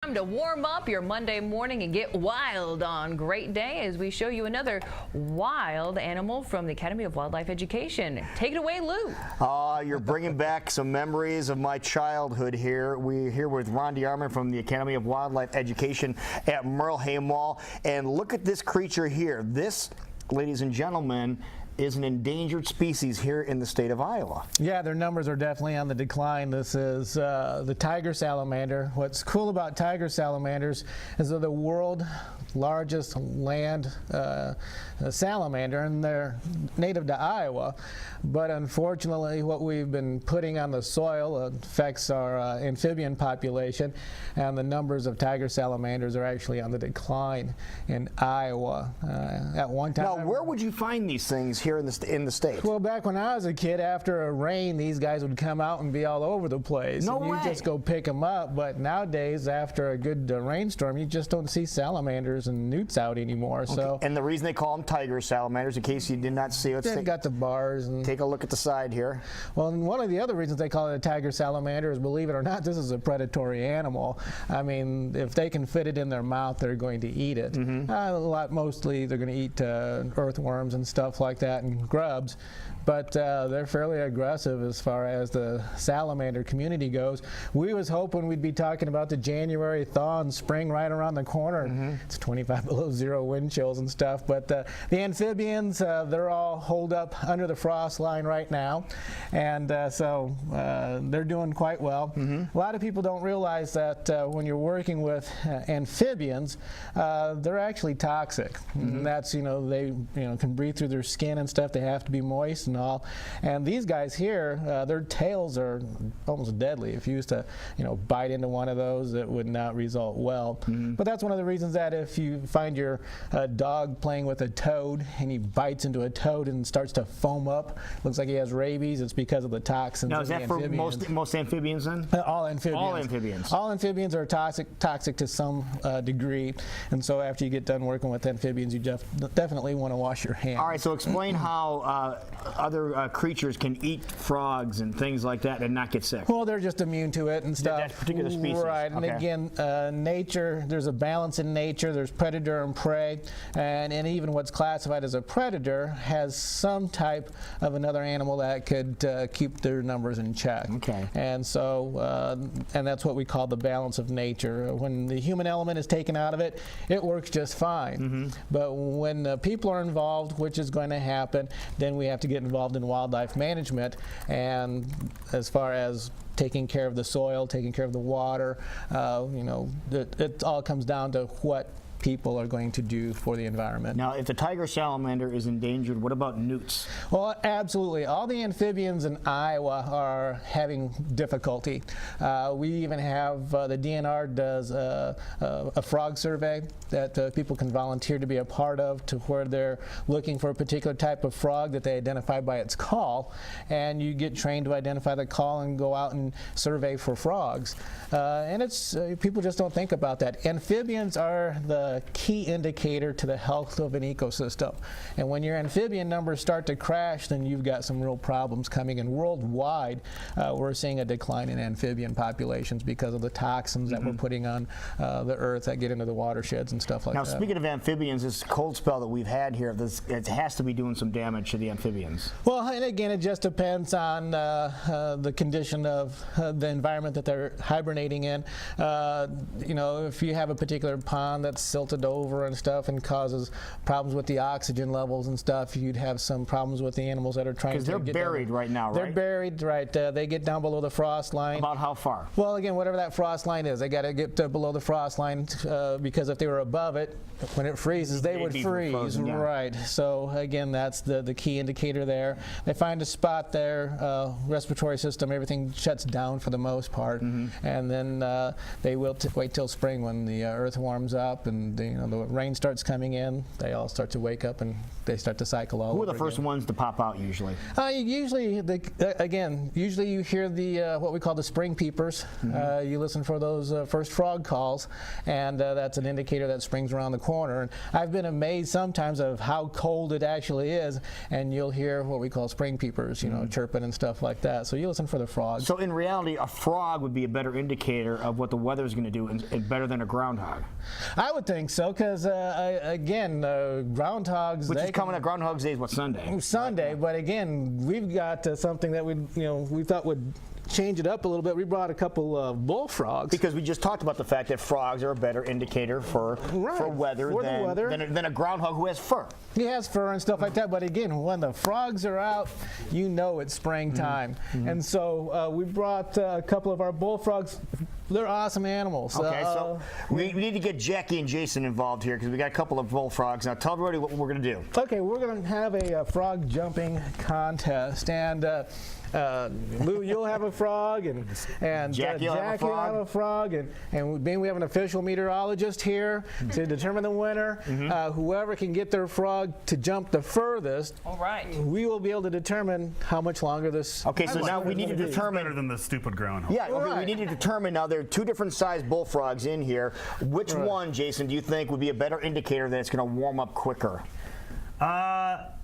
Time to warm up your Monday morning and get wild on Great Day as we show you another wild animal from the Academy of Wildlife Education. Take it away, Lou. You're bringing back some memories of my childhood here. We're here with Ron DeArmond from the Academy of Wildlife Education at Merle Mall. And look at this creature here. This, ladies and gentlemen, is an endangered species here in the state of Iowa. Yeah, their numbers are definitely on the decline. This is the tiger salamander. What's cool about tiger salamanders is they're the world's largest land salamander, and they're native to Iowa. But unfortunately, what we've been putting on the soil affects our amphibian population, and the numbers of tiger salamanders are actually on the decline in Iowa. At one time, now, where would you find these things here in the state? Well, back when I was a kid, after a rain, these guys would come out and be all over the place. No and way. You just go pick them up. But nowadays, after a good rainstorm, you just don't see salamanders and newts out anymore. Okay. So, and the reason they call them tiger salamanders, in case you did not see it, they've got the bars. And take a look at the side here. Well, and one of the other reasons they call it a tiger salamander is, believe it or not, this is a predatory animal. I mean, if they can fit it in their mouth, they're going to eat it. Mostly, they're going to eat earthworms and stuff like that and grubs. But they're fairly aggressive as far as the salamander community goes. We was hoping we'd be talking about the January thaw and spring right around the corner. It's 25 below zero wind chills and stuff. But the amphibians, they're all holed up under the frost line right now. And so they're doing quite well. A lot of people don't realize that when you're working with amphibians, they're actually toxic. And that's, they can breathe through their skin and stuff. They have to be moist and all. And these guys here, their tails are almost deadly. If you used to, bite into one of those, it would not result well. But that's one of the reasons that if you find your dog playing with a toad and he bites into a toad and starts to foam up, looks like he has rabies, it's because of the toxins. Now, is that for most amphibians then? All amphibians. All amphibians. All amphibians are toxic to some degree. And so after you get done working with amphibians, you definitely want to wash your hands. All right, so explain how other creatures can eat frogs and things like that and not get sick. Well, they're just immune to it and stuff. That particular species. Right, and again, nature, there's a balance in nature. There's predator and prey, and even what's classified as a predator has some type of another animal that could keep their numbers in check. Okay. And so, and that's what we call the balance of nature. When the human element is taken out of it, it works just fine. But when people are involved, which is going to happen, then we have to get involved in wildlife management, and as far as taking care of the soil, taking care of the water, it all comes down to what people are going to do for the environment. Now, if the tiger salamander is endangered, what about newts? Well, absolutely. All the amphibians in Iowa are having difficulty. We even have the DNR does a frog survey that people can volunteer to be a part of, to where they're looking for a particular type of frog that they identify by its call, and you get trained to identify the call and go out and survey for frogs. And it's people just don't think about that. Amphibians are the key indicator to the health of an ecosystem. And when your amphibian numbers start to crash, then you've got some real problems coming. And worldwide, we're seeing a decline in amphibian populations because of the toxins that we're putting on the earth that get into the watersheds and stuff like that. Now, speaking of amphibians, this cold spell that we've had here, it has to be doing some damage to the amphibians. Well, and again, it just depends on the condition of the environment that they're hibernating in. If you have a particular pond that's silted over and stuff and causes problems with the oxygen levels and stuff, you'd have some problems with the animals that are trying to get Because they're buried right now, right? They're buried, right. They get down below the frost line. About how far? Well, again, whatever that frost line is, they got to get below the frost line because if they were above it, when it freezes, they would freeze. Frozen, yeah. Right. So, again, that's the key indicator there. They find a spot there, respiratory system, everything shuts down for the most part. And then they will wait till spring when the earth warms up and and the rain starts coming in, they all start to wake up and they start to cycle all Who are over the first again. ones to pop out usually? Usually you hear the what we call the spring peepers. You listen for those first frog calls, and that's an indicator that spring's around the corner. And I've been amazed sometimes of how cold it actually is, and you'll hear what we call spring peepers, chirping and stuff like that. So you listen for the frogs. So in reality, a frog would be a better indicator of what the weather's going to do, and better than a groundhog. I would think so, because again, groundhogs. Which is coming up. Groundhog's Day is what, Sunday? Sunday, but again, we've got something that we thought would change it up a little bit. We brought a couple of bullfrogs. Because we just talked about the fact that frogs are a better indicator for weather than a groundhog who has fur. He has fur and stuff like that, but again, when the frogs are out, it's springtime. And so we brought a couple of our bullfrogs. They're awesome animals. Okay, so we need to get Jackie and Jason involved here because we got a couple of bullfrogs. Now tell everybody what we're going to do. Okay, we're going to have a frog jumping contest, and Lou, you'll have a frog, and Jackie will have a frog, and we have an official meteorologist here to determine the winner. Whoever can get their frog to jump the furthest, All right. we will be able to determine how much longer this. Okay, so now we need to determine. Better than the stupid groundhog. Yeah, okay, we need to determine now. There are two different sized bullfrogs in here. Which one, Jason, do you think would be a better indicator that it's going to warm up quicker?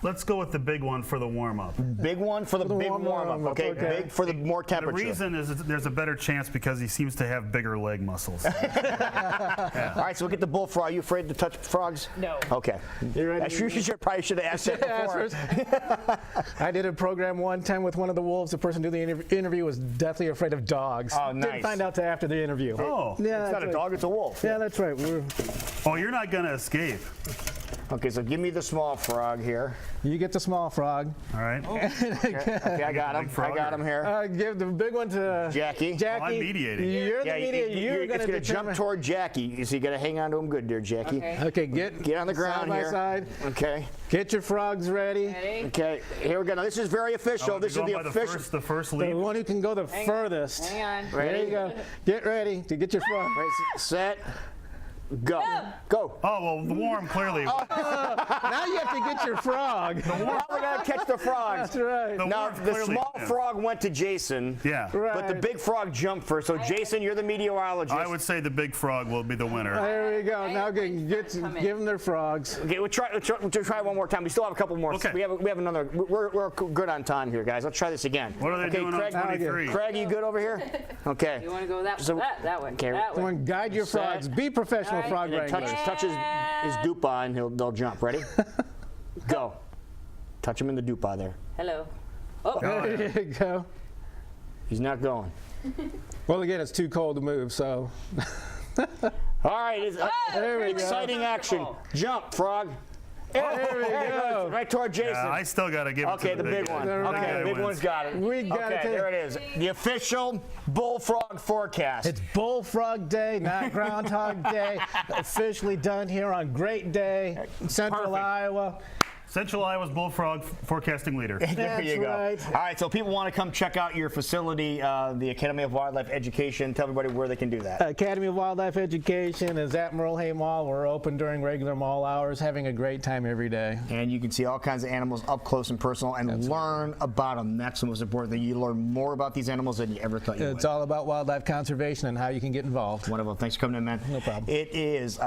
Let's go with the big one for the warm-up. Big one for the big warm-up. Okay, big for the more temperature. The reason is there's a better chance because he seems to have bigger leg muscles. All right, so we'll get the bullfrog. Are you afraid to touch frogs? No. Okay. You ready? Probably should have asked that before. I did a program one time with one of the wolves. The person doing the interview was deathly afraid of dogs. Oh, nice. Didn't find out till after the interview. Oh. Yeah, It's not a dog, it's a wolf. Yeah, that's right. Oh, you're not going to escape. Okay, so give me the small frog here. You get the small frog. All right. Okay, I got him. I got him here. Give the big one to Jackie. Jackie. Oh, I'm mediating. You're the mediator. It's going to jump toward Jackie. So you got to hang on to him good, dear Jackie. Okay, get on the ground side here. by side. Okay. Get your frogs ready. Okay, here we go. Now this is very official. Oh, this is going the by official. the first The lead. one who can go the furthest. Hang on. There you go. Get ready to get your frog. Right, set, go. Go. Oh, well, the warm clearly. Now you have to get your frog. Now we're going to catch the frogs. That's right. Now, warm the clearly small wins. frog went to Jason, Yeah. but the big frog jumped first. So, Jason, you're the meteorologist. I would say the big frog will be the winner. There we go. Now give them their frogs. Okay, we'll try one more time. We still have a couple more. Okay. We have another. We're good on time here, guys. Let's try this again. What are they doing Craig, on 23? Craig, you good over here? Okay. You want to go that way? Okay. That way. Someone guide your Set. frogs. Be professional frog And then wranglers. touch his dupa and they'll jump. Ready? Go. Touch him in the dupa there. Hello. Oh, There you go. He's not going. Well, again, it's too cold to move, so. All right. It's, There we go. exciting action. Jump, frog. There we go. Right toward Jason. Yeah, I still got to give it Okay, to the big one. guy. Okay, the big wins. one's got it. We got Okay, it. there it is. The official bullfrog forecast. It's Bullfrog Day, not Groundhog Day. Officially done here on Great Day, Central Perfect. Iowa. Central Iowa's bullfrog forecasting leader. There That's you go. right. All right, so people want to come check out your facility, the Academy of Wildlife Education. Tell everybody where they can do that. Academy of Wildlife Education is at Merle Hay Mall. We're open during regular mall hours, having a great time every day. And you can see all kinds of animals up close and personal and learn about them. That's the most important thing. You learn more about these animals than you ever thought you would. It's all about wildlife conservation and how you can get involved. Wonderful. Thanks for coming in, man. No problem. It is